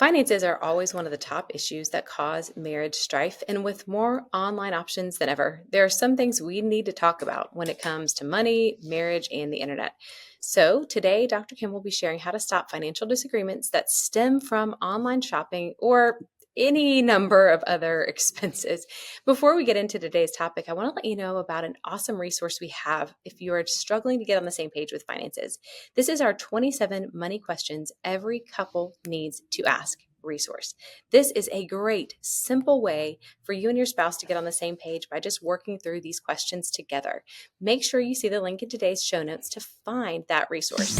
Finances are always one of the top issues that cause marriage strife, and with more online options than ever, there are some things we need to talk about when it comes to money, marriage, and the internet. So, today, Dr. Kim will be sharing how to stop financial disagreements that stem from online shopping or any number of other expenses. Before we get into today's topic, I want to let you know about an awesome resource we have if you are struggling to get on the same page with finances. This is our 27 money questions every couple needs to ask resource. This is a great, simple way for you and your spouse to get on the same page by just working through these questions together. Make sure you see the link in today's show notes to find that resource.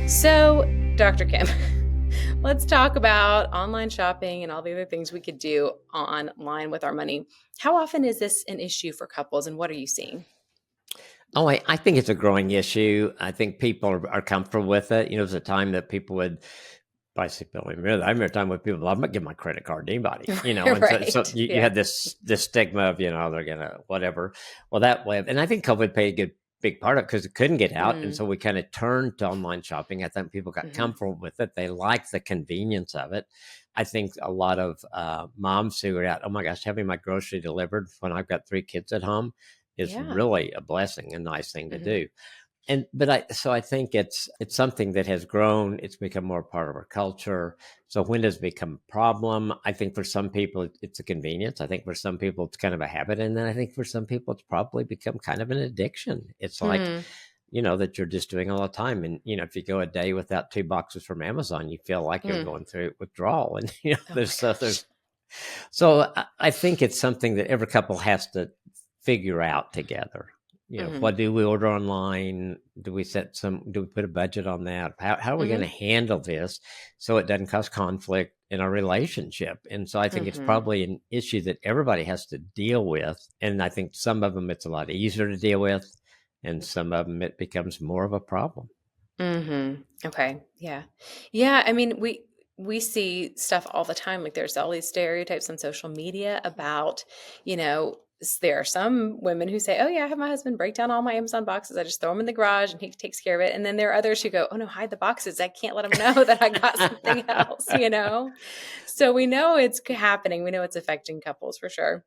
So, Dr. Kim, let's talk about online shopping and all the other things we could do online with our money. How often is this an issue for couples, and what are you seeing? Oh, I think it's a growing issue. I think people are comfortable with it. There's a time that people would I remember a time when people, I'm not giving my credit card to anybody, and so Right. you Yeah. had this stigma of, they're gonna whatever. Well, that way, and I think COVID played a good big part of it because it couldn't get out, and Mm, so we kind of turned to online shopping. I think people got mhm. comfortable with it. They liked the convenience of it. I think a lot of moms figured out, oh my gosh, having my grocery delivered when I've got 3 kids at home is Yeah. really a blessing, a nice thing to Mhm. do. I think it's something that has grown. It's become more part of our culture. So when does it become a problem? I think for some people it's a convenience. I think for some people it's kind of a habit, and then I think for some people it's probably become kind of an addiction. It's like Mm. that you're just doing all the time, and if you go a day without 2 boxes from Amazon, you feel like you're Mm. going through withdrawal, and Oh my there's gosh. so I think it's something that every couple has to figure out together. Mhm. What do we order online? Do we put a budget on that? How are we going Mhm. to handle this so it doesn't cause conflict in our relationship? And so I think it's Mhm. probably an issue that everybody has to deal with. And I think some of them it's a lot easier to deal with, and some of them it becomes more of a problem. Mhm. Okay. Yeah. Yeah, I mean, we see stuff all the time. Like there's all these stereotypes on social media about, there are some women who say, "Oh yeah, I have my husband break down all my Amazon boxes. I just throw them in the garage and he takes care of it." And then there are others who go, "Oh no, hide the boxes. I can't let him know that I got something else." So we know it's happening. We know it's affecting couples for sure.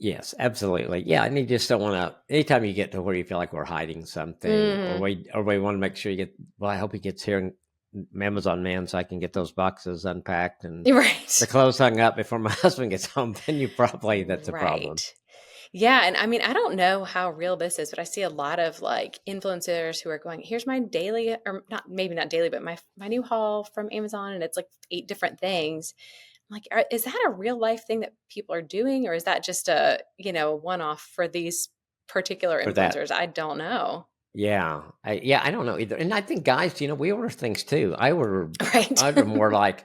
Yes, absolutely. Yeah, and you just don't want to. Anytime you get to where you feel like we're hiding something, or Mhm. we want to make sure you get. Well, I hope he gets here, Amazon man, so I can get those boxes unpacked and the Right. clothes hung up before my husband gets home. Then that's a problem. Right. Yeah, and I mean, I don't know how real this is, but I see a lot of like influencers who are going, "Here's my daily or not maybe not daily, but my new haul from Amazon and it's like 8 different things." I'm like, is that a real life thing that people are doing or is that just a one-off for these particular For that, influencers? I don't know. I don't know either. And I think guys, we order things too. Right. I order more like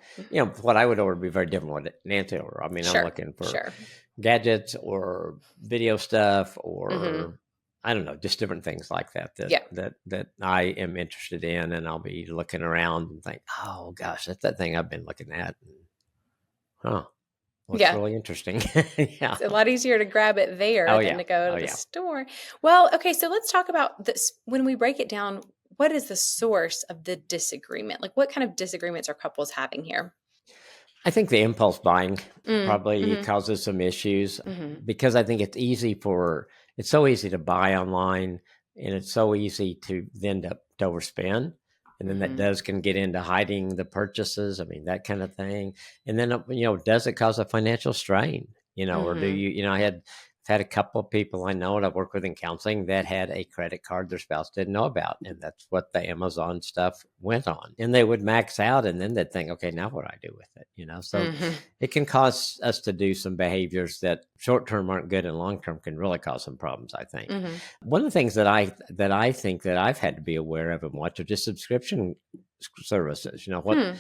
what I would order would be very different what Nancy order. I mean, I'm Sure. looking for Sure. gadgets or video stuff Mhm. or I don't know, just different things like that Yeah. that I am interested in, and I'll be looking around and think, oh gosh, that's that thing I've been looking at. And, huh, looks Yeah. really interesting. Yeah. It's a lot easier to grab it there Oh than yeah. to go Oh to the yeah. store. Well, okay, so let's talk about this. When we break it down, what is the source of the disagreement? Like, what kind of disagreements are couples having here? I think the impulse buying Mm, probably mhm, causes some issues mhm, because I think it's so easy to buy online, and it's so easy to then to overspend. And then that mhm, can get into hiding the purchases. I mean, that kind of thing. And then, does it cause a financial strain? Or do mhm, I've had a couple of people I know and I've worked with in counseling that had a credit card their spouse didn't know about. And that's what the Amazon stuff went on. And they would max out and then they'd think, okay, now what do I do with it? So mhm. it can cause us to do some behaviors that short term aren't good and long term can really cause some problems, I think. Mhm. One of the things that I think that I've had to be aware of and watch are just subscription services. What Hmm.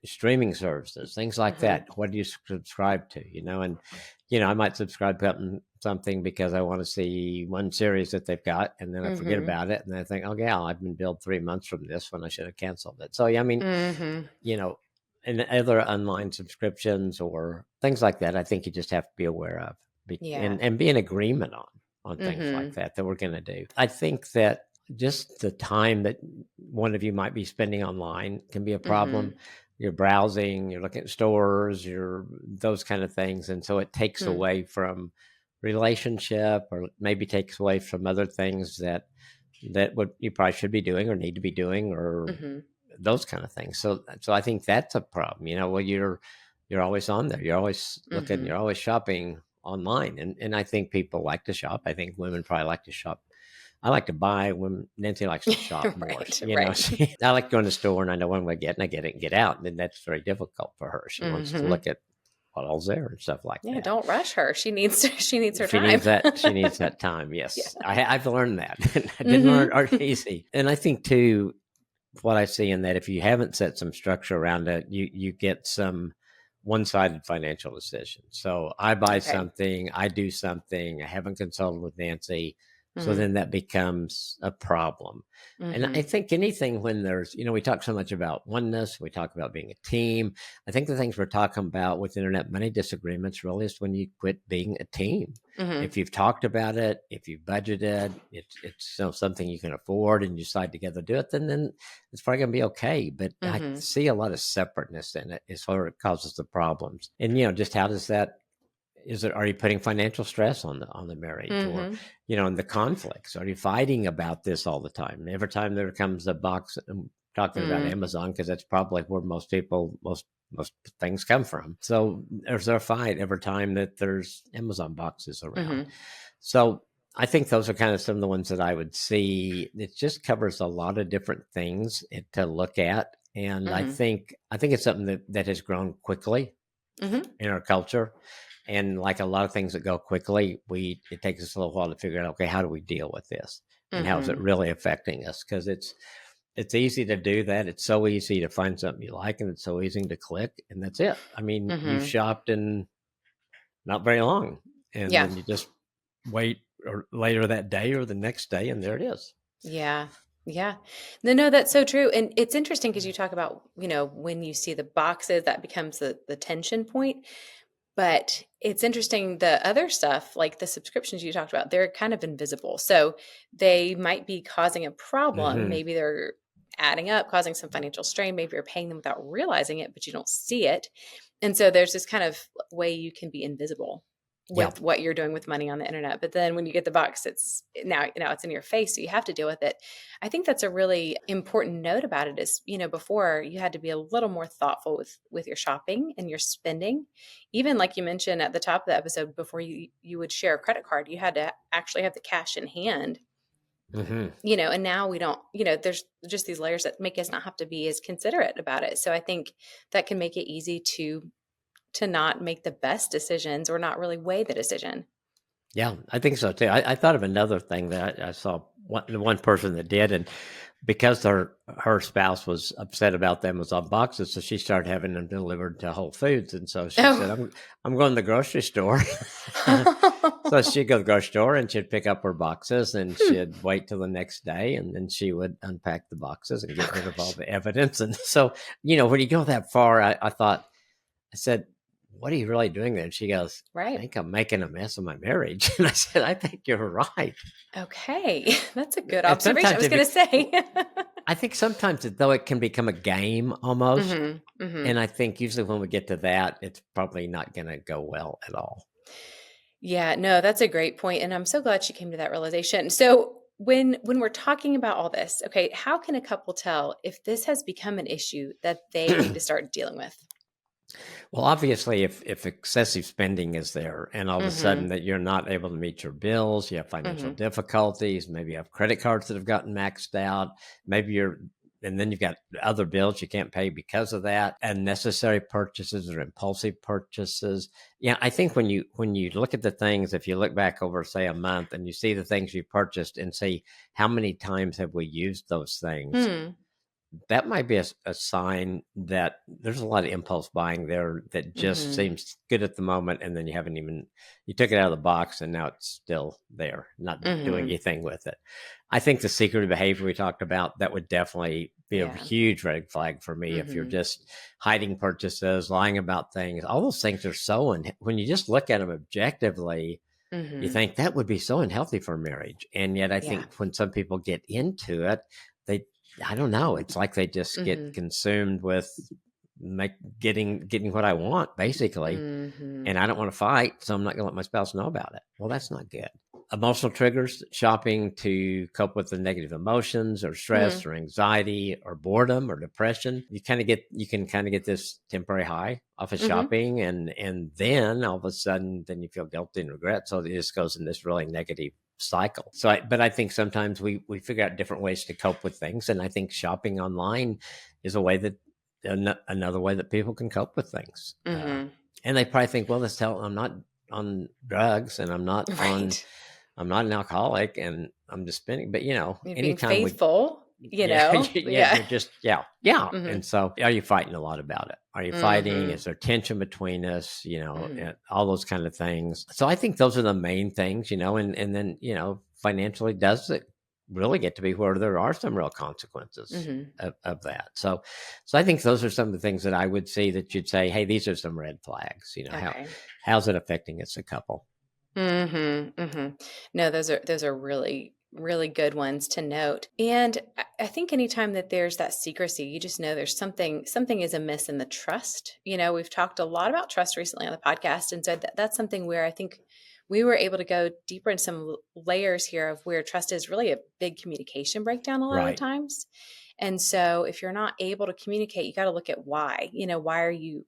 streaming services, things like Mhm. that. What do you subscribe to? And I might subscribe to something because I want to see one series that they've got, and then I forget Mhm. about it, and I think, oh yeah, I've been billed 3 months from this when I should have canceled it. So yeah, I mean, Mhm. you know, and other online subscriptions or things like that, I think you just have to be aware of Yeah. and be in agreement on things like Mhm. that we're going to do. I think that just the time that one of you might be spending online can be a Mm-hmm. problem. You're browsing, you're looking at stores, you're those kind of things. And so it takes Mm. away from relationship, or maybe takes away from other things that what you probably should be doing or need to be doing, or Mm-hmm. those kind of things. So I think that's a problem. Well, you're always on there. You're always looking, Mm-hmm. you're always shopping online. And I think people like to shop. I think women probably like to shop. I like to buy when Nancy likes to shop more. Right. Right. I like going to the store and I know what I'm going to get, and I get it and get out. And that's very difficult for her. She wants to Mm-hmm. look at what all's there and stuff like Yeah. that. Don't rush her. She needs she needs her She time. needs that. She needs that time. Yeah. Yes, I've learned that. I didn't learn Mm-hmm. it art easy, and I think too, what I see in that, if you haven't set some structure around it, you get some one-sided financial decisions. So I buy Okay. something, I do something, I haven't consulted with Nancy, so Mm-hmm. then that becomes a problem. And I Mm-hmm. think anything when there's, we talk so much about oneness, we talk about being a team. I think the things we're talking about with internet money disagreements really is when you quit being a team. Mm-hmm. If you've talked about it, if you've budgeted, it's something you can afford, and you decide together to do it, then it's probably going to be okay. But I Mm-hmm. see a lot of separateness in it is where it causes the problems. And just how does that? Are you putting financial stress on the marriage, or Mm-hmm. in the conflicts? Are you fighting about this all the time? Every time there comes a box, I'm talking about Mm-hmm. Amazon because that's probably where most things come from. So there's a fight every time that there's Amazon boxes around. Mm-hmm. So I think those are kind of some of the ones that I would see. It just covers a lot of different things to look at. And I Mm-hmm. think it's something that has grown quickly Mm-hmm. in our culture. And like a lot of things that go quickly, it takes us a little while to figure out, okay, how do we deal with this? And how is it Mm-hmm. really affecting us? Because it's easy to do that. It's so easy to find something you like, and it's so easy to click, and that's it. I mean, you've Mm-hmm. shopped in not very long, and Yeah. then you just wait or later that day or the next day, and there it is. Yeah. Yeah. No, that's so true. And it's interesting because you talk about, when you see the boxes, that becomes the tension point. But it's interesting, the other stuff, like the subscriptions you talked about, they're kind of invisible. So they might be causing a problem. Hmm. Maybe they're adding up, causing some financial strain. Maybe you're paying them without realizing it, but you don't see it. And so there's this kind of way you can be invisible Yeah. with what you're doing with money on the internet. But then when you get the box, it's now it's in your face, so you have to deal with it. I think that's a really important note about it is, before you had to be a little more thoughtful with your shopping and your spending. Even like you mentioned at the top of the episode, before you would share a credit card, you had to actually have the cash in hand. Hmm. And now we don't, there's just these layers that make us not have to be as considerate about it. So I think that can make it easy to not make the best decisions or not really weigh the decision. Yeah, I think so too. I thought of another thing that I saw one person that did, and because her spouse was upset about the Amazon boxes, so she started having them delivered to Whole Foods, and so she said, Oh. "I'm going to the grocery store." So she'd go to the grocery store and she'd pick up her boxes, and Hmm. she'd wait till the next day, and then she would unpack the boxes and Oh get rid of all gosh. the evidence. And so, when you go that far, I said, "What are you really doing there?" And she goes, "I Right. think I'm making a mess of my marriage." And I said, "I think you're right." Okay. That's a good And observation. I sometimes was going to say. I think sometimes though it can become a game almost. Mhm. And Mhm. I think usually when we get to that, it's probably not going to go well at all. Yeah, no, that's a great point, and I'm so glad she came to that realization. So, when we're talking about all this, okay, how can a couple tell if this has become an issue that they need to start dealing with? Well, obviously, if excessive spending is there, and all of a sudden Mhm. that you're not able to meet your bills, you have financial Mhm. difficulties, maybe you have credit cards that have gotten maxed out, maybe and then you've got other bills you can't pay because of that, unnecessary purchases or impulsive purchases. Yeah, I think when you look at the things, if you look back over say a month and you see the things you purchased and see how many times have we used those things, Hmm. that might be a sign that there's a lot of impulse buying there that just Mhm. seems good at the moment, and then you took it out of the box and now it's still there, not doing Mhm. anything with it. I think the secretive behavior we talked about, that would definitely be a Yeah. huge red flag for me. If you're Mhm. just hiding purchases, lying about things, all those things are so, and when you just look at them objectively, You Mhm. think that would be so unhealthy for marriage. And yet I Yeah. think when some people get into it, they, I don't know, it's like they just get Mhm. consumed with make getting what I want, basically. Mhm. And I don't want to fight, so I'm not going to let my spouse know about it. Well, that's not good. Emotional triggers, shopping to cope with the negative emotions or stress Mhm. or anxiety or boredom or depression. You can kind of get this temporary high off of Mhm. shopping, and then all of a sudden then you feel guilty and regret. So it just goes in this really negative cycle. But I think sometimes we figure out different ways to cope with things, and I think shopping online is a way that another way that people can cope with things. Mhm. And they probably think, well, this tell I'm not on drugs and Right. I'm not an alcoholic and I'm just spending. But You're being anytime we, faithful, yeah, yeah, Yeah. you're just, yeah, yeah. Mhm. And so, are you fighting a lot about it? Are you fighting? Mhm. Is there tension between us? Mhm. And all those kind of things. So I think those are the main things, and then financially, does it really get to be where there are some real consequences Mhm. of that? So I think those are some of the things that I would see that you'd say, hey, these are some red flags. Okay. How's it affecting us a couple? Mhm. Mhm. No, those are really really good ones to note. And I think anytime that there's that secrecy, you just know there's something is amiss in the trust. We've talked a lot about trust recently on the podcast, and so that's something where I think we were able to go deeper in some layers here of where trust is really a big communication breakdown a lot of the Right. times. And so if you're not able to communicate, you got to look at why. Why are you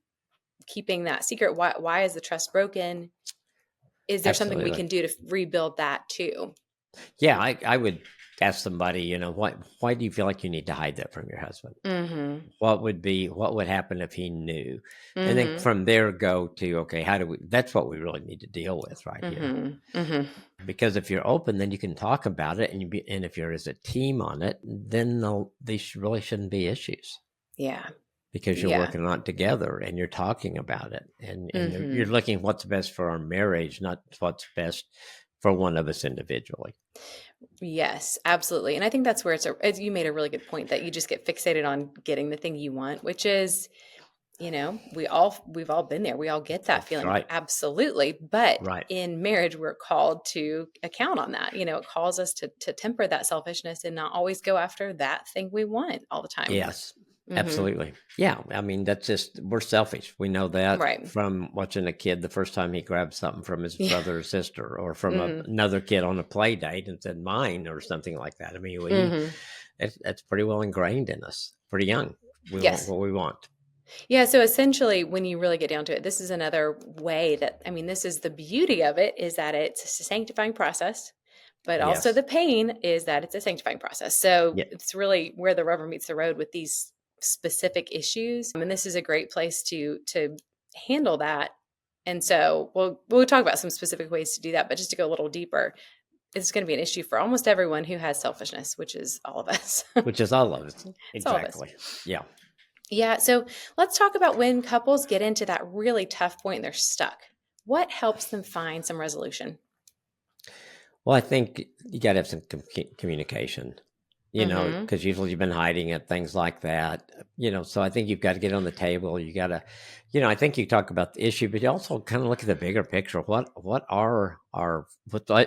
keeping that secret? Why is the trust broken? Is there something we Absolutely. can do to rebuild that too? Yeah, I would ask somebody, why do you feel like you need to hide that from your husband? Mhm. What would happen if he knew? And then Mhm. from there go to, okay, that's what we really need to deal with right here. Mhm. Mhm. Because if you're open, then you can talk about it, and if you're as a team on it, then really shouldn't be issues Yeah. because you're Yeah. working on it together and you're talking about it, and you're Mhm. looking what's best for our marriage, not what's best for one of us individually. Yes, absolutely. And I think that's where you made a really good point that you just get fixated on getting the thing you want, which is, we've all been there. We all get that That's feeling. right. Absolutely. But Right. in marriage, we're called to account on that. It calls us to temper that selfishness and not always go after that thing we want all the time. Yes, Mhm. absolutely. Yeah, I mean, that's just we're selfish. We know that Right. from watching a kid the first time he grabbed something from his Yeah. brother or sister, or from Mhm. another kid on a play date and said mine or something like that. I mean, Mhm. that's pretty well ingrained in us. Pretty young. We want Yes. what we want. Yeah, so essentially, when you really get down to it, this is another way that, I mean, this is the beauty of it, is that it's a sanctifying process, but also Yes. the pain is that it's a sanctifying process. So Yeah. it's really where the rubber meets the road with these specific issues. And this is a great place to handle that. And so we'll talk about some specific ways to do that, but just to go a little deeper, it's going to be an issue for almost everyone who has selfishness, which is all of us. Which is all of it. It's all of us. Exactly. Yeah. Yeah. So let's talk about when couples get into that really tough point and they're stuck. What helps them find some resolution? Well, I think you got to have some communication, Mm-hmm. because usually you've been hiding it, things like that. So I think you've got to get on the table. You got to, I think you talk about the issue, but you also kind of look at the bigger picture. What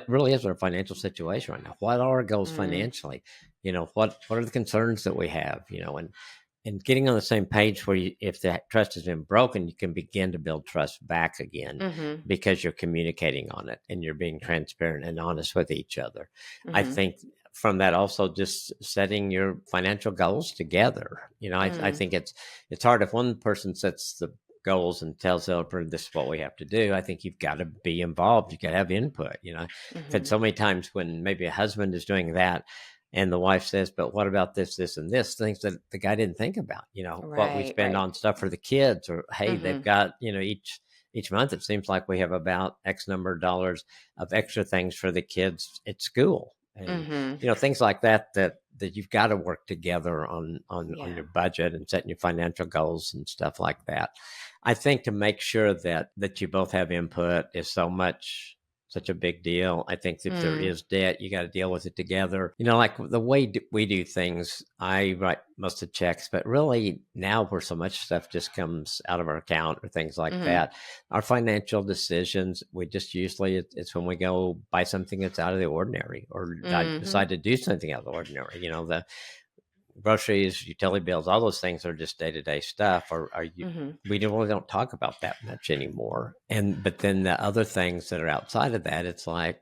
really is our financial situation right now? What are our goals Mm, financially? What are the concerns that we have? And getting on the same page where if the trust has been broken, you can begin to build trust back again mm-hmm. because you're communicating on it and you're being transparent and honest with each other. I Mm-hmm. think from that also just setting your financial goals together. I Mm, think it's hard if one person sets the goals and tells the other person this is what we have to do. I think you've got to be involved. You got to have input. I've had mm-hmm. so many times when maybe a husband is doing that and the wife says, but what about this, and this, things that the guy didn't think about, what we Right, spend right. on stuff for the kids, or, hey, they've Mm-hmm. got, each month, it seems like we have about X number of dollars of extra things for the kids at school. And, Mm-hmm. things like that you've got to work together on Yeah. your budget and setting your financial goals and stuff like that. I think to make sure that you both have input is so much, such a big deal. I think if there Mm. is debt, you got to deal with it together. Like the way we do things, I write most of the checks, but really now where so much stuff just comes out of our account or things like Mm-hmm. that, our financial decisions, we just usually it's when we go buy something that's out of the ordinary or Mm-hmm. decide to do something out of the ordinary. The groceries, utility bills, all those things are just day to day stuff. Or are you? Mm-hmm. We really don't talk about that much anymore. But then the other things that are outside of that, it's like,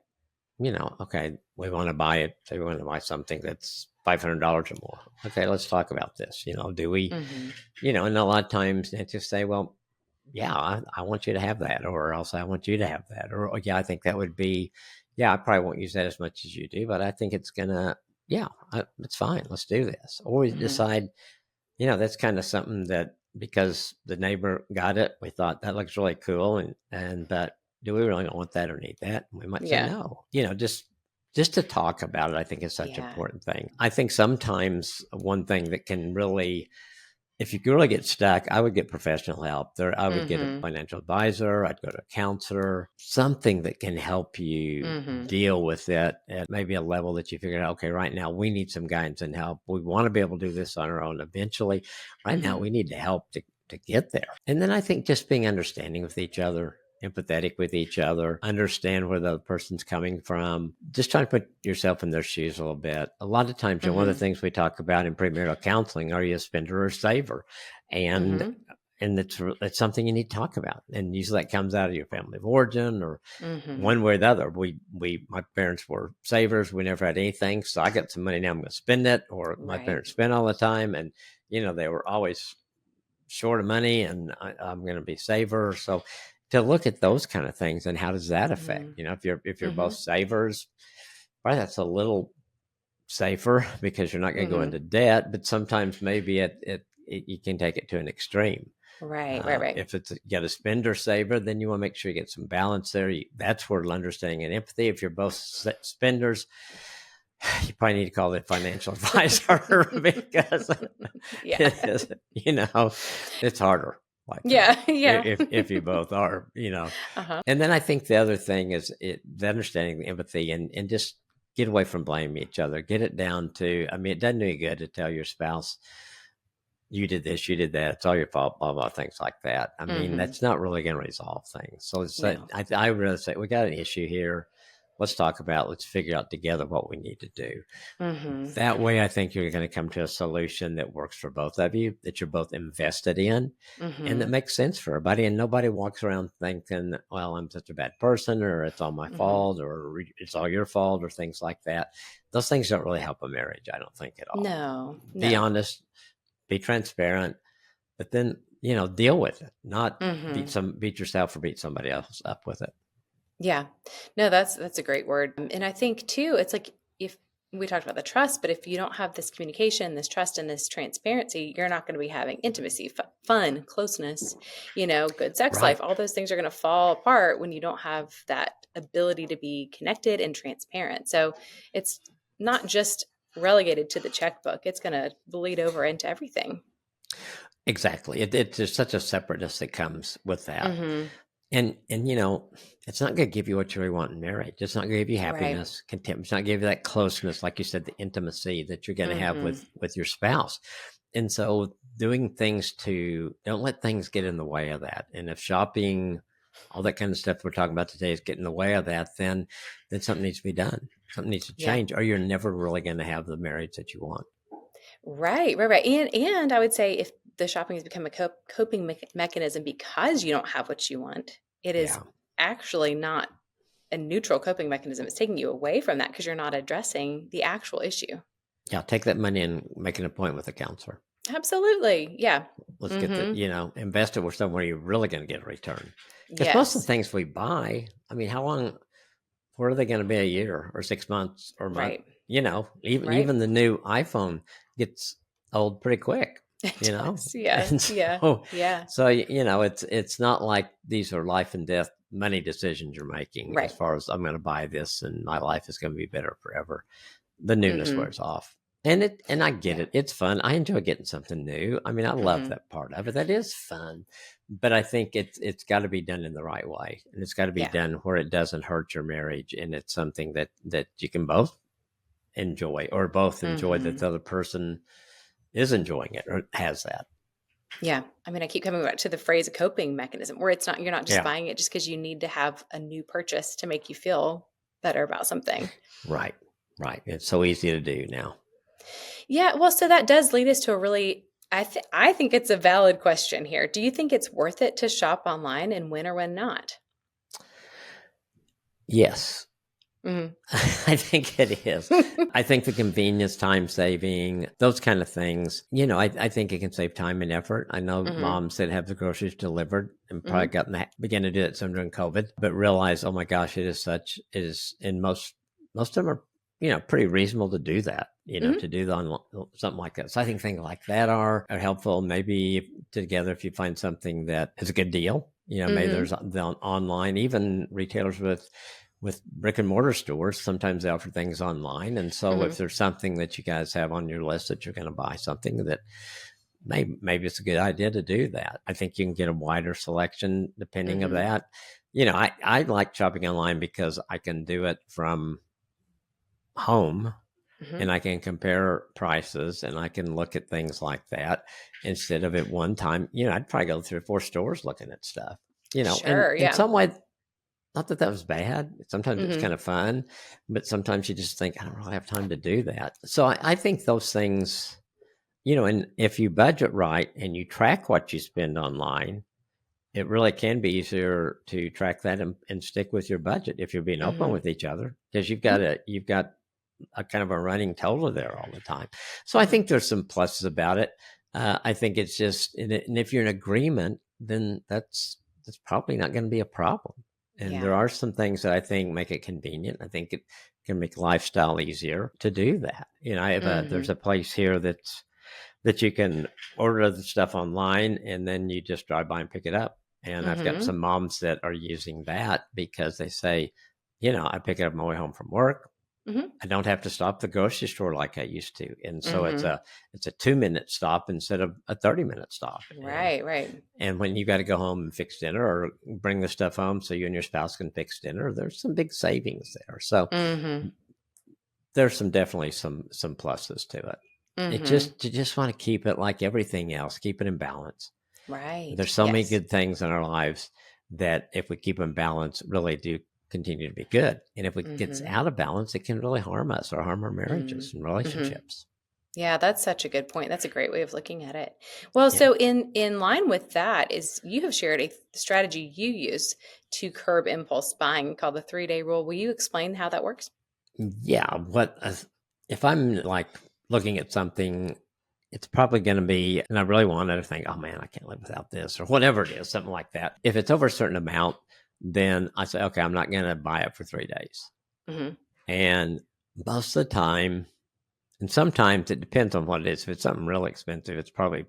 okay, we want to buy it. Say we want to buy something that's $500 or more. Okay, let's talk about this. Do we? Mm-hmm. And a lot of times they just say, well, yeah, I want you to have that, or else I want you to have that, or oh, yeah, I think that would be, yeah, I probably won't use that as much as you do, but I think it's gonna, yeah, it's fine. Let's do this. Or we Mm-hmm. decide, that's kind of something that because the neighbor got it, we thought that looks really cool, and but do we really want that or need that? And we might say Yeah. no. Just to talk about it, I think is such an Yeah. important thing. I think sometimes one thing that can really, if you really get stuck, I would get professional help. I would get a Mm-hmm. financial advisor. I'd go to a counselor, something that can help you Mm-hmm. deal with it at maybe a level that you figure out, okay, right now we need some guidance and help. We want to be able to do this on our own eventually. Right now Mm-hmm. we need to help to get there. And then I think just being understanding with each other, empathetic with each other, understand where the other person's coming from, just trying to put yourself in their shoes a little bit. A lot of times, one of the Mm-hmm. things we talk about in premarital counseling, are you a spender or a saver? And Mm-hmm. and it's something you need to talk about. And usually that comes out of your family of origin or Mm-hmm. one way or the other. My parents were savers. We never had anything. So I got some money now, I'm going to spend it. Or my Right. parents spent all the time. And, they were always short of money and I'm going to be saver. So to look at those kind of things and how does that affect, Mm-hmm. if you're Mm-hmm. both savers, probably that's a little safer because you're not going to go Mm-hmm. into debt, but sometimes maybe you can take it to an extreme. Right. Right. Right. If it's you got a spender saver, then you want to make sure you get some balance there. That's where understanding and empathy. If you're both spenders, you probably need to call it financial advisor because Yeah. it is, it's harder like that. Yeah. Yeah. If you both are, Uh-huh. and then I think the other thing is the understanding the empathy and just get away from blaming each other. Get it down to, I mean, it doesn't do you good to tell your spouse, you did this, you did that, it's all your fault, blah, blah, things like that. I mean, Mm-hmm. that's not really going to resolve things. So No. I really say, we got an issue here. Let's talk about, let's figure out together what we need to do. Mm-hmm. That way, I think you're going to come to a solution that works for both of you, that you're both invested in, and Mm-hmm. that makes sense for everybody. And nobody walks around thinking, well, I'm such a bad person, or it's all my Mm-hmm. fault, or it's all your fault, or things like that. Those things don't really help a marriage, I don't think, at all. No. Be No. honest, be transparent, but then, deal with it, not Mm-hmm. beat yourself or beat somebody else up with it. Yeah. No, that's a great word. And I think too, it's like if we talked about the trust, but if you don't have this communication, this trust, and this transparency, you're not going to be having intimacy, fun, closeness, good sex life. Right. All those things are going to fall apart when you don't have that ability to be connected and transparent. So it's not just relegated to the checkbook. It's going to bleed over into everything. Exactly. There's such a separateness that comes with that. Mm-hmm. And it's not going to give you what you really want in marriage. It's not going to give you Right. happiness, contentment. It's not going to give you that closeness, like you said, the intimacy that you're going to have Mm-hmm. with your spouse. And so doing things don't let things get in the way of that. And if shopping, all that kind of stuff we're talking about today is getting in the way of that, then something needs to be done. Something needs to Yeah. change, or you're never really going to have the marriage that you want. Right, right, right. And I would say if the shopping has become a coping mechanism because you don't have what you want, it is Yeah. actually not a neutral coping mechanism. It's taking you away from that because you're not addressing the actual issue. Yeah. Take that money and make an appointment with a counselor. Absolutely. Yeah. Let's get Mm-hmm. invest it with somewhere you're really going to get a return. Because most of the Yes. things we buy, I mean, how long, where are they going to be, a year or 6 months or a month? Right. Right. Even the new iPhone gets old pretty quick, It you know? does. Yeah. And Yeah. Yeah. so, it's not like these are life and death money decisions you're making as Right. far as I'm going to buy this and my life is going to be better forever. The newness Mm-hmm. wears off. And I get Yeah. it. It's fun. I enjoy getting something new. I mean, I love Hmm. that part of it. That is fun. But I think it's got to be done in the right way. And it's got to be Yeah. done where it doesn't hurt your marriage, and it's something that you can both enjoy, or both enjoy that Hmm. the other person is enjoying it or has that. Yeah. I mean, I keep coming back to the phrase a coping mechanism where it's not, you're not just Yeah. buying it just because you need to have a new purchase to make you feel better about something. Right. Right. It's so easy to do now. Yeah. Well, so that does lead us to a really, I think it's a valid question here. Do you think it's worth it to shop online, and when or when not? Yes. Hmm. I think it is. I think the convenience, time saving, those kind of things, I think it can save time and effort. I know Hmm. moms that have the groceries delivered and probably Hmm. began to do it some during COVID, but realize, oh my gosh, and most of them are, pretty reasonable to do that, Hmm. to do something like that. So I think things like that are helpful. Maybe together, if you find something that is a good deal, maybe Hmm. there's online, even retailers with brick and mortar stores, sometimes they offer things online. And so Hmm. if there's something that you guys have on your list that you're going to buy something that maybe it's a good idea to do that. I think you can get a wider selection depending of Hmm. that. I like shopping online because I can do it from home Hmm. and I can compare prices and I can look at things like that instead of at one time, I'd probably go 3 or 4 stores looking at stuff, and Sure. in Yeah. some way not that that was bad. Sometimes it's Hmm. kind of fun, but sometimes you just think, I don't really have time to do that. So I think those things, and if you budget right and you track what you spend online, it really can be easier to track that and stick with your budget if you're being open Hmm. with each other because Hmm. you've got a kind of a running total there all the time. So I Hmm. think there's some pluses about it. I think it's just, and if you're in agreement, then that's probably not going to be a problem. And Yeah. there are some things that I think make it convenient. I think it can make lifestyle easier to do that. There's Hmm. a place here that you can order the stuff online and then you just drive by and pick it up. And I've got Hmm. some moms that are using that because they say, I pick it up on my way home from work. Hmm. I don't have to stop at the grocery store like I used to. And so it's Hmm. a 2-minute stop instead of a 30-minute stop. Right. Right. And when you got to go home and fix dinner or bring the stuff home so you and your spouse can fix dinner, there's some big savings there. So Hmm. there's definitely some pluses to it. Hmm. You just want to keep it like everything else, keep it in balance. Right. There's so many Yes. good things in our lives that if we keep them balanced, really do continue to be good. And if it gets Hmm. out of balance, it can really harm us or harm our marriages and Hmm. relationships. Yeah, that's such a good point. That's a great way of looking at it. Well, Yeah. so in line with that is you have shared a strategy you use to curb impulse buying called the 3-day rule. Will you explain how that works? Yeah. If I'm like looking at something, it's probably going to be, and I really wanted to think, oh man, I can't live without this or whatever it is, something like that. If it's over a certain amount, then I say, okay, I'm not going to buy it for 3 days. Hmm. And most of the time, and sometimes it depends on what it is. If it's something really expensive, it's probably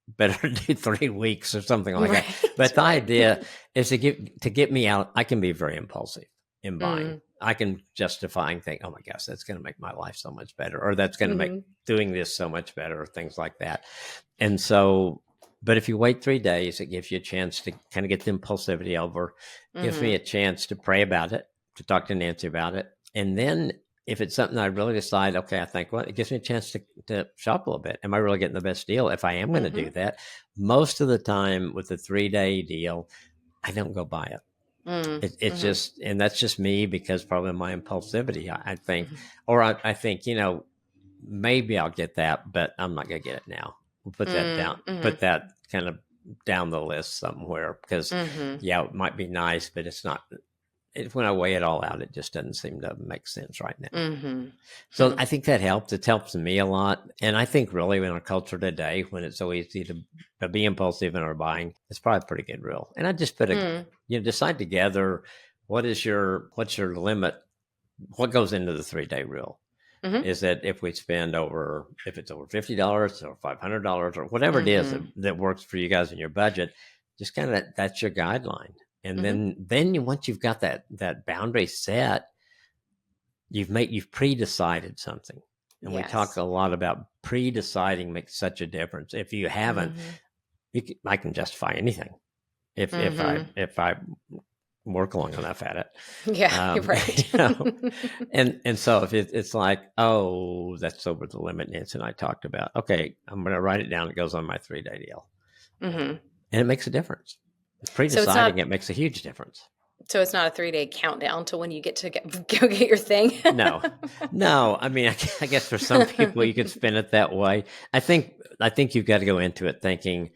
better to do 3 weeks or something like that. Right. But the Right. idea is to get me out. I can be very impulsive in buying. Mm. I can justify and think, oh my gosh, that's going to make my life so much better, or that's going to make Hmm. doing this so much better, or things like that. And so, but if you wait 3 days, it gives you a chance to kind of get the impulsivity over, gives me Hmm. a chance to pray about it, to talk to Nancy about it. And then if it's something I really decide, okay, I think, well, it gives me a chance to shop a little bit. Am I really getting the best deal? If I am going to do Hmm. that, most of the time with the 3-day deal, I don't go buy it. Mm. It's Hmm. just, and that's just me because probably my impulsivity. I think, Hmm. or I think, maybe I'll get that, but I'm not going to get it now. We'll put that down, Hmm. put that kind of down the list somewhere because, Hmm. yeah, it might be nice, but it's not. When I weigh it all out, it just doesn't seem to make sense right now. Hmm. So I think that helps. It helps me a lot. And I think really in our culture today, when it's so easy to be impulsive in our buying, it's probably a pretty good rule. And I just Hmm. decide together what's your limit, what goes into the 3-day rule. Hmm. Is that if it's over $50 or $500 or whatever it is Hmm. that works for you guys in your budget, just kind of that's your guideline. And Hmm. once you've got that boundary set, you've pre-decided something. And we talk Yes. a lot about pre-deciding makes such a difference. If you haven't, Mm-hmm. I can justify anything Mm-hmm. if I work long enough at it. Yeah, you're right. You know, and so if it's like, oh, that's over the limit, Nancy and I talked about. Okay, I'm going to write it down. It goes on my 3-day deal, Mm-hmm. and it makes a difference. So it's Pre-deciding not it makes a huge difference. so it's not a 3-day countdown to when you get to go get your thing. No, no. I mean, I guess for some people you could spin it that way. I think you've got to go into it thinking,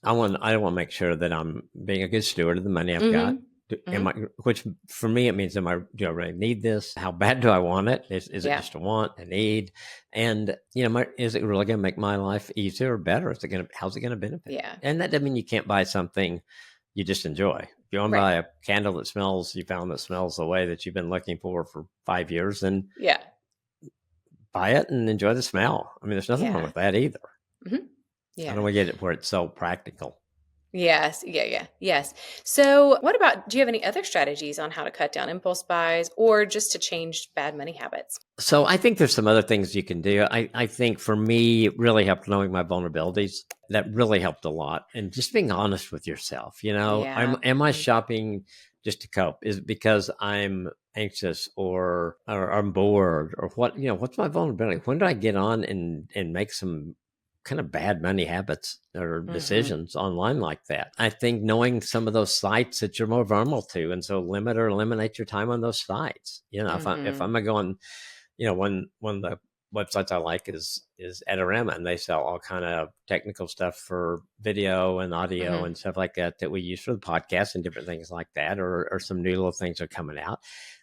I want to make sure that I'm being a good steward of the money I've got. Mm-hmm. Mm-hmm. Which for me it means, do I really need this? How bad do I want it? Is it Yeah. just a want, a need? And is it really going to make my life easier or better? How's it going to benefit? Yeah. And that doesn't mean you can't buy something you just enjoy. If you want to Right. buy a candle that smells the way that you've been looking for 5 years, then Yeah. buy it and enjoy the smell. I mean, there's nothing wrong Yeah. with that either. Mm-hmm. I Yeah. don't want to get it where it's so practical. Yes. Yeah. Yeah. Yes. So, what about, do you have any other strategies on how to cut down impulse buys or just to change bad money habits? So I think there's some other things you can do. I think for me, it really helped knowing my vulnerabilities. That really helped a lot. And just being honest with yourself, Yeah. am I Mm-hmm. shopping just to cope? Is it because I'm anxious or I'm bored or what's my vulnerability? When do I get on and make some kind of bad money habits or Mm-hmm. decisions online like that? I think knowing some of those sites that you're more vulnerable to, and so limit or eliminate your time on those sites. If Mm-hmm. I'm going, one of the websites I like is Edorama, and they sell all kind of technical stuff for video and audio Mm-hmm. and stuff like that we use for the podcast and different things like that, or some new little things are coming out.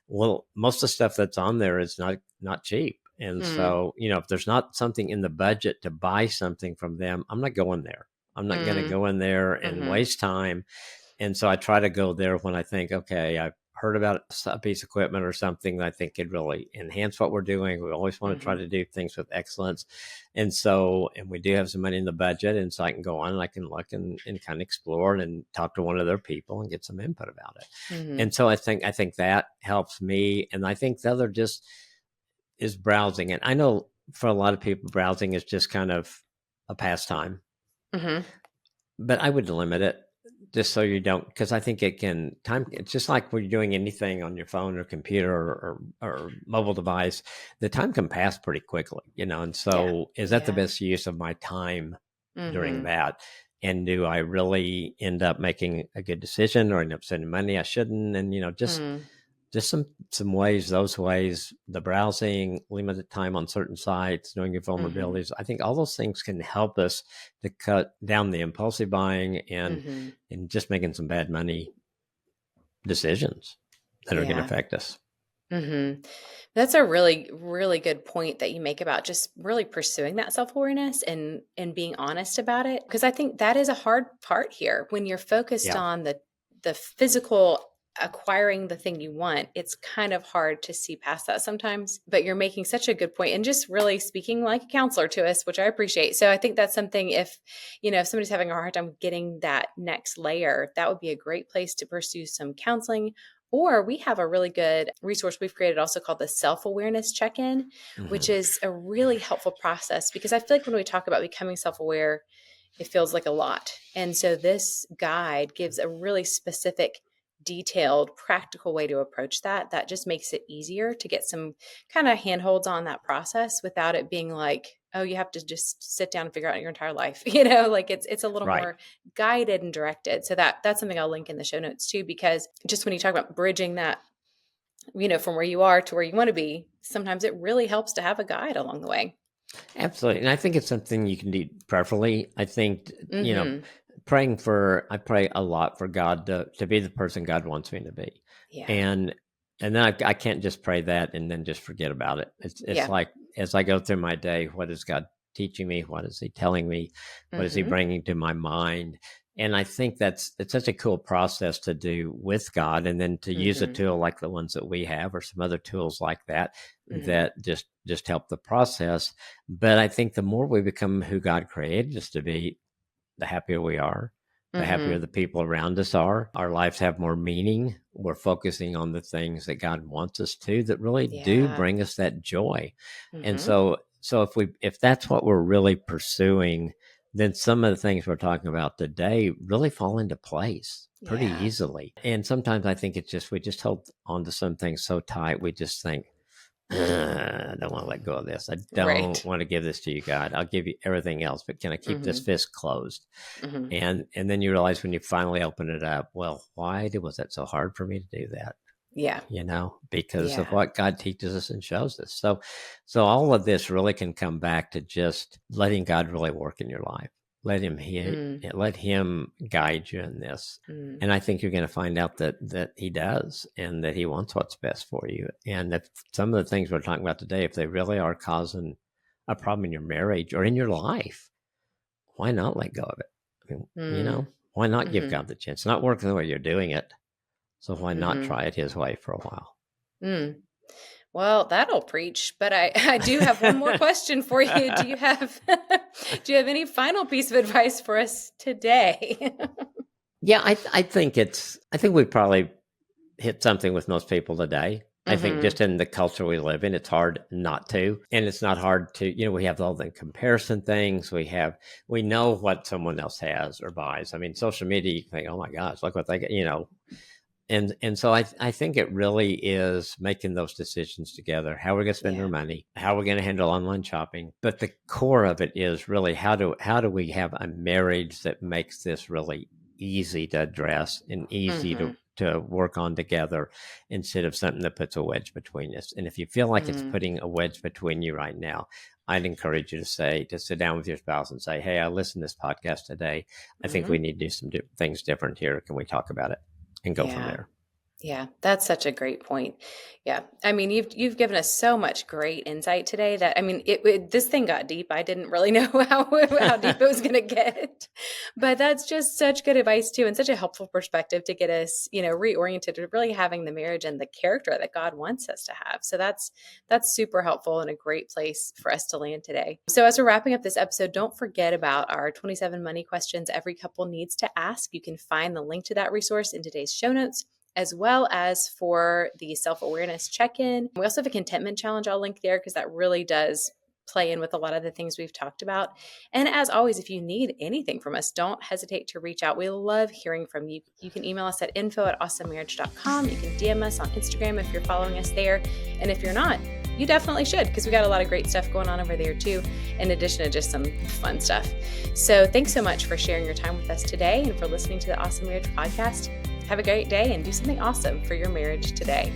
Well, most of the stuff that's on there is not cheap. And Mm-hmm. so, if there's not something in the budget to buy something from them, I'm not going there. I'm not going to go in there and Mm-hmm. waste time. And so I try to go there when I think, okay, I've heard about a piece of equipment or something that I think could really enhance what we're doing. We always want to try Mm-hmm. to do things with excellence. And we do have some money in the budget. And so I can go on and I can look and kind of explore and talk to one of their people and get some input about it. Mm-hmm. And so I think that helps me. And I think the other just is browsing. And I know for a lot of people, browsing is just kind of a pastime, Mm-hmm. but I would limit it just so you don't, because I think it's just like when you're doing anything on your phone or computer or mobile device, the time can pass pretty quickly, and Yeah. so is that the Yeah. best use of my time during Mm-hmm. that? And do I really end up making a good decision or end up spending money I shouldn't? And just some ways, those ways, the browsing, limited time on certain sites, knowing your Mm-hmm. vulnerabilities. I think all those things can help us to cut down the impulsive buying Mm-hmm. and just making some bad money decisions that are going to Yeah. affect us. Mm-hmm. That's a really, really good point that you make about just really pursuing that self-awareness and being honest about it. Because I think that is a hard part here when you're focused Yeah, on the physical acquiring the thing you want. It's kind of hard to see past that sometimes. But you're making such a good point and just really speaking like a counselor to us, which I appreciate. So I think that's something if somebody's having a hard time getting that next layer, that would be a great place to pursue some counseling. Or we have a really good resource we've created also called the self-awareness check-in, which hmm is a really helpful process because I feel like when we talk about becoming self-aware, it feels like a lot. And so this guide gives a really specific, detailed, practical way to approach that. That just makes it easier to get some kind of handholds on that process without it being like, oh, you have to just sit down and figure out your entire life. Like it's a little right. more guided and directed. So that's something I'll link in the show notes too, because just when you talk about bridging that, from where you are to where you want to be, sometimes it really helps to have a guide along the way. Absolutely. And I think it's something you can do prayerfully. I think, Mm-hmm. I pray a lot for God to be the person God wants me to be. Yeah. And then I can't just pray that and then just forget about it. It's Yeah. like, as I go through my day, what is God teaching me? What is he telling me? What is he Mm-hmm. bringing to my mind? And I think it's such a cool process to do with God, and then to use a Mm-hmm. tool like the ones that we have or some other tools like that Mm-hmm. that just help the process. But I think the more we become who God created us to be, the happier we are, the happier Mm-hmm. the people around us are. Our lives have more meaning. We're focusing on the things that God wants us to that really do Yeah. bring us that joy. And Mm-hmm. so if that's what we're really pursuing, then some of the things we're talking about today really fall into place pretty Yeah. easily. And sometimes I think it's just we just hold on to some things so tight, we just think, I don't want to let go of this. I don't Right. want to give this to you, God. I'll give you everything else, but can I keep this Mm-hmm. fist closed? Mm-hmm. And then you realize when you finally open it up, well, was that so hard for me to do that? Yeah. Because of Yeah. what God teaches us and shows us. So all of this really can come back to just letting God really work in your life. Mm. Let him guide you in this. Mm. And I think you're going to find out that he does, and that he wants what's best for you. And if some of the things we're talking about today, if they really are causing a problem in your marriage or in your life, why not let go of it? I mean, Mm. why not give Mm-hmm. God the chance? It's not working the way you're doing it. So why not Mm-hmm. try it his way for a while? Mm. Well, that'll preach. But I do have one more question for you. Do you have do you have any final piece of advice for us today? Yeah, I think we probably hit something with most people today. I think Mm-hmm. just in the culture we live in, it's hard not to. And it's not hard to, we have all the comparison things. We know what someone else has or buys. I mean, social media, you think, oh my gosh, look what they get. And so I think it really is making those decisions together. How we're going to spend our Yeah. money, how we're going to handle online shopping. But the core of it is really how do we have a marriage that makes this really easy to address and easy Mm-hmm. to work on together, instead of something that puts a wedge between us. And if you feel like it's Mm. putting a wedge between you right now, I'd encourage you to sit down with your spouse and say, hey, I listened to this podcast today. I think Mm-hmm. we need to do some things different here. Can we talk about it and go from Yeah. there? Yeah, that's such a great point. Yeah. I mean, you've given us so much great insight today that, I mean, this thing got deep. I didn't really know how deep it was going to get. But that's just such good advice too, and such a helpful perspective to get us, reoriented to really having the marriage and the character that God wants us to have. So that's super helpful and a great place for us to land today. So as we're wrapping up this episode, don't forget about our 27 money questions every couple needs to ask. You can find the link to that resource in today's show notes, as well as for the self-awareness check-in. We also have a contentment challenge I'll link there, because that really does play in with a lot of the things we've talked about. And as always, if you need anything from us, don't hesitate to reach out. We love hearing from you. You can email us at info@awesomemarriage.com. You can DM us on Instagram if you're following us there. And if you're not, you definitely should, because we got a lot of great stuff going on over there too, in addition to just some fun stuff. So thanks so much for sharing your time with us today and for listening to the Awesome Marriage Podcast. Have a great day and do something awesome for your marriage today.